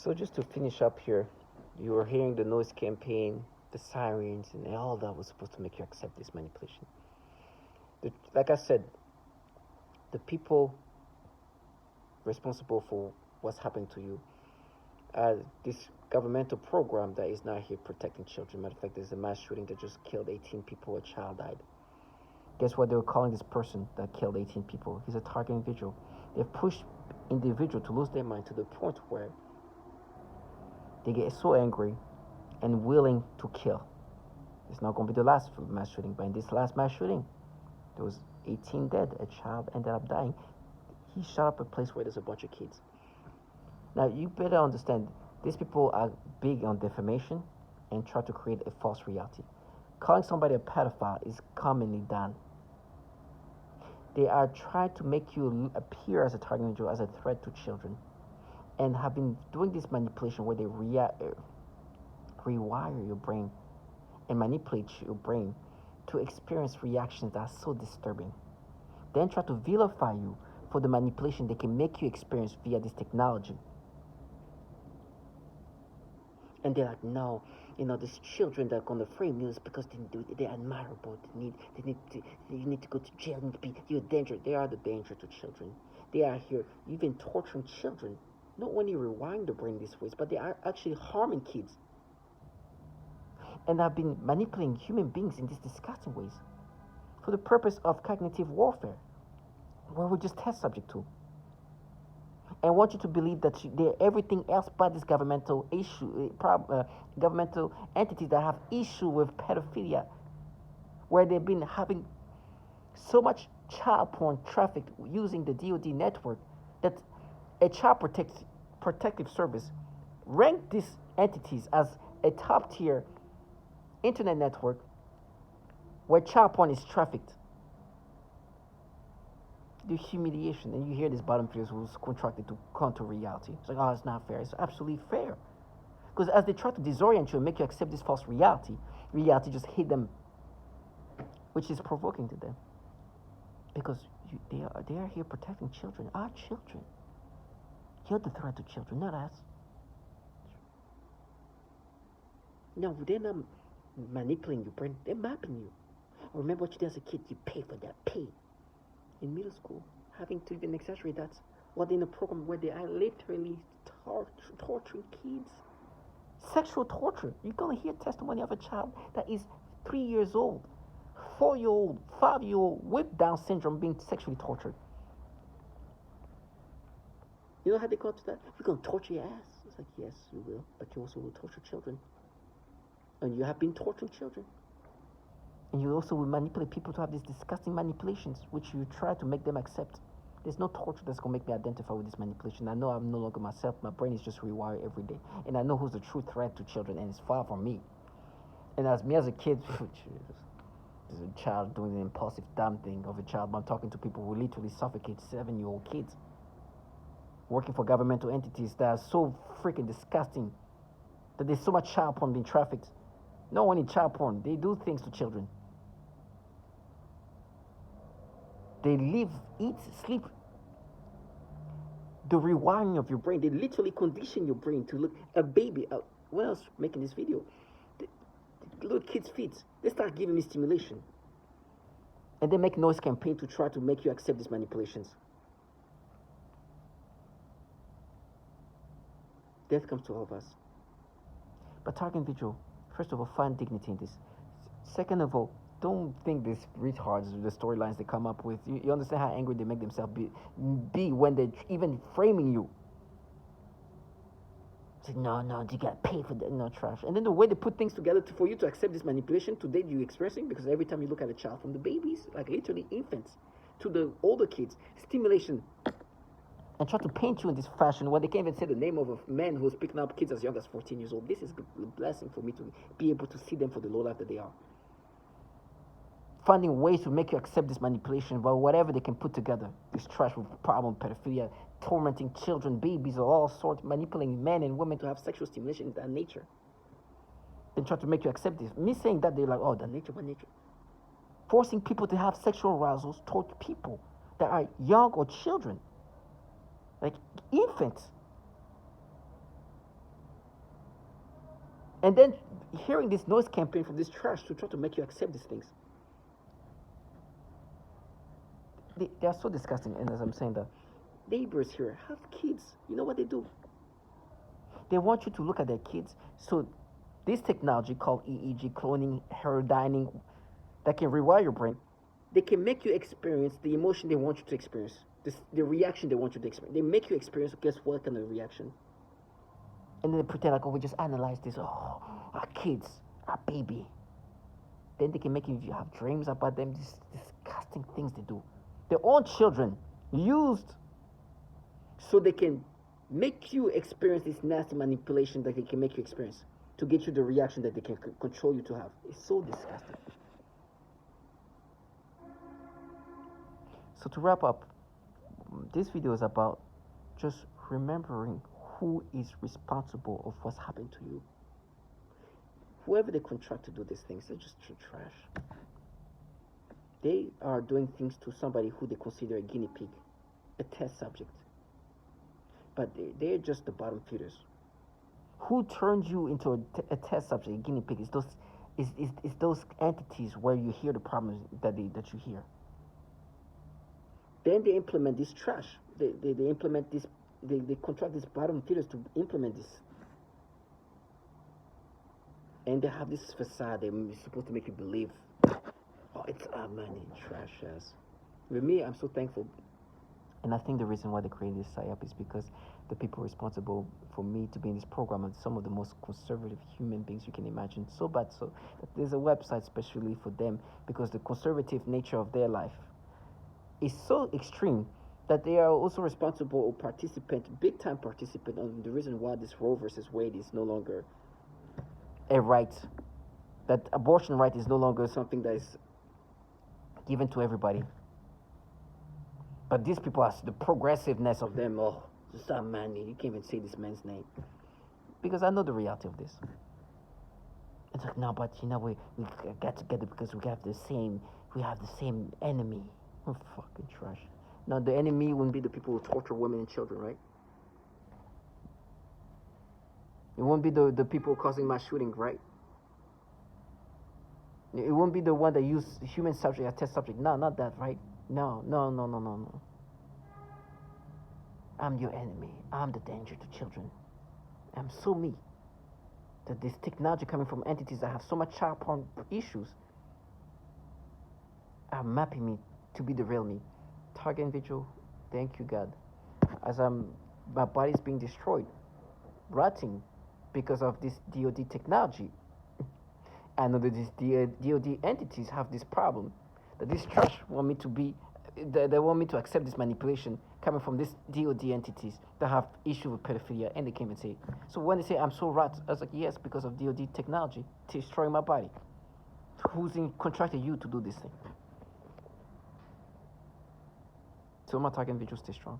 So just to finish up here, you were hearing the noise campaign, the sirens, and all that was supposed to make you accept this manipulation. Like I said, the people responsible for what's happening to you, this governmental program that is not here protecting children. Matter of fact, there's a mass shooting that just killed 18 people. A child died. Guess what they were calling this person that killed 18 people? He's a target individual. They've pushed individual to lose their mind to the point where they get so angry and willing to kill. It's not going to be the last mass shooting, but in this last mass shooting, there was 18 dead. A child ended up dying. He shot up a place where there's a bunch of kids. Now, you better understand, these people are big on defamation and try to create a false reality. Calling somebody a pedophile is commonly done. They are trying to make you appear as a target individual, as a threat to children, and have been doing this manipulation where they rewire your brain and manipulate your brain to experience reactions that are so disturbing. Then try to vilify you for the manipulation they can make you experience via this technology. And they're like, no, these children that are going to frame you is because they're admirable. You need to go to jail. You're a danger. They are the danger to children. They are here even torturing children. Not only rewiring the brain these ways, but they are actually harming kids. And have been manipulating human beings in these disgusting ways for the purpose of cognitive warfare, where we just test subject to. And want you to believe that they're everything else but this governmental governmental entities that have issue with pedophilia, where they've been having so much child porn traffic using the DoD network that a child protective service ranked these entities as a top tier internet network where child porn is trafficked. The humiliation, and you hear this bottom feeders who's contracted to counter reality. It's like, oh, it's not fair. It's absolutely fair. Because as they try to disorient you and make you accept this false reality, reality just hit them, which is provoking to them. Because they are here protecting children, our children. You're the threat to children, not us. No, they're not manipulating your brain. They're mapping you. Remember what you did as a kid? You pay for that. Pay. In middle school, having to even exaggerate that, what in a program where they are literally torturing kids. Sexual torture. You're going to hear testimony of a child that is 3 years old, 4-year-old, 5-year-old with Down syndrome being sexually tortured. You know how they go to that? We're going to torture your ass. It's like, yes, you will, but you also will torture children. And you have been torturing children. And you also will manipulate people to have these disgusting manipulations, which you try to make them accept. There's no torture that's going to make me identify with this manipulation. I know I'm no longer myself. My brain is just rewired every day. And I know who's the true threat to children, and it's far from me. And as me as a kid, there's a child doing an impulsive dumb thing of a child. But I'm talking to people who literally suffocate 7-year-old kids. Working for governmental entities that are so freaking disgusting that there's so much child porn being trafficked. No one in child porn. They do things to children. They live, eat, sleep. The rewiring of your brain. They literally condition your brain to look a baby. When I was making this video, the little kids' feet, they start giving me stimulation. And they make noise campaign to try to make you accept these manipulations. Death comes to all of us. But target individual, first of all, find dignity in this. Second of all, don't think these retards, the storylines they come up with. You understand how angry they make themselves be when they're even framing you. Say, no, you gotta pay for that. No, trash. And then the way they put things together for you to accept this manipulation today you're experiencing, because every time you look at a child, from the babies, like literally infants, to the older kids, stimulation, and try to paint you in this fashion where they can't even say the name of a man who's picking up kids as young as 14 years old. This is a blessing for me to be able to see them for the low life that they are. Finding ways to make you accept this manipulation, but whatever they can put together, this trash with problem, pedophilia, tormenting children, babies of all sorts, manipulating men and women to have sexual stimulation in that nature. Then try to make you accept this. Me saying that, they're like, oh, that nature, what nature? Forcing people to have sexual arousals towards people that are young or children, like infants. And then hearing this noise campaign from this trash to try to make you accept these things. They are so disgusting. And as I'm saying, the neighbors here have kids. You know what they do? They want you to look at their kids. So this technology called EEG, cloning, heroining, that can rewire your brain, they can make you experience the emotion they want you to experience, the reaction they want you to experience. They make you experience, guess what kind of reaction? And then they pretend like, oh, we just analyze this. Oh, our kids, our baby. Then they can make you have dreams about them, these disgusting things they do. Their own children used so they can make you experience this nasty manipulation that they can make you experience to get you the reaction that they can control you to have. It's so disgusting. So to wrap up, this video is about just remembering who is responsible of what's happened to you. Whoever they contract to do these things, they're just trash. They are doing things to somebody who they consider a guinea pig, a test subject. But they're just the bottom feeders. Who turns you into a test subject, a guinea pig? It's those entities where you hear the problems that you hear. Then they implement this trash. They implement this. They contract these bottom feeders to implement this. And they have this facade they're supposed to make you believe. Oh, it's money, trash ass. With me, I'm so thankful. And I think the reason why they created this psyop is because the people responsible for me to be in this program are some of the most conservative human beings you can imagine. So bad so that there's a website specially for them because the conservative nature of their life is so extreme that they are also responsible or participant, big time participant on the reason why this Roe versus Wade is no longer a right. That abortion right is no longer something that is given to everybody. But these people are the progressiveness of them. Oh, it's not man. You can't even say this man's name. Because I know the reality of this. It's like, no, but you know, we got together because we have the same enemy. Oh, fucking trash. Now, the enemy wouldn't be the people who torture women and children, right? It won't be the people causing mass shooting, right? It won't be the one that use human subject as test subject. No, not that, right? No. I'm your enemy. I'm the danger to children. I'm so me. That this technology coming from entities that have so much child porn issues are mapping me to be the real me. Target individual, thank you, God. As my body's being destroyed, rotting because of this DoD technology. I know that these DoD entities have this problem, that this trash want me to be, they want me to accept this manipulation coming from these DoD entities that have issue with pedophilia, and they came and say it. So when they say I'm so rot, I was like, yes, because of DoD technology destroying my body. Who's contracted you to do this thing? So my target individual, stay strong.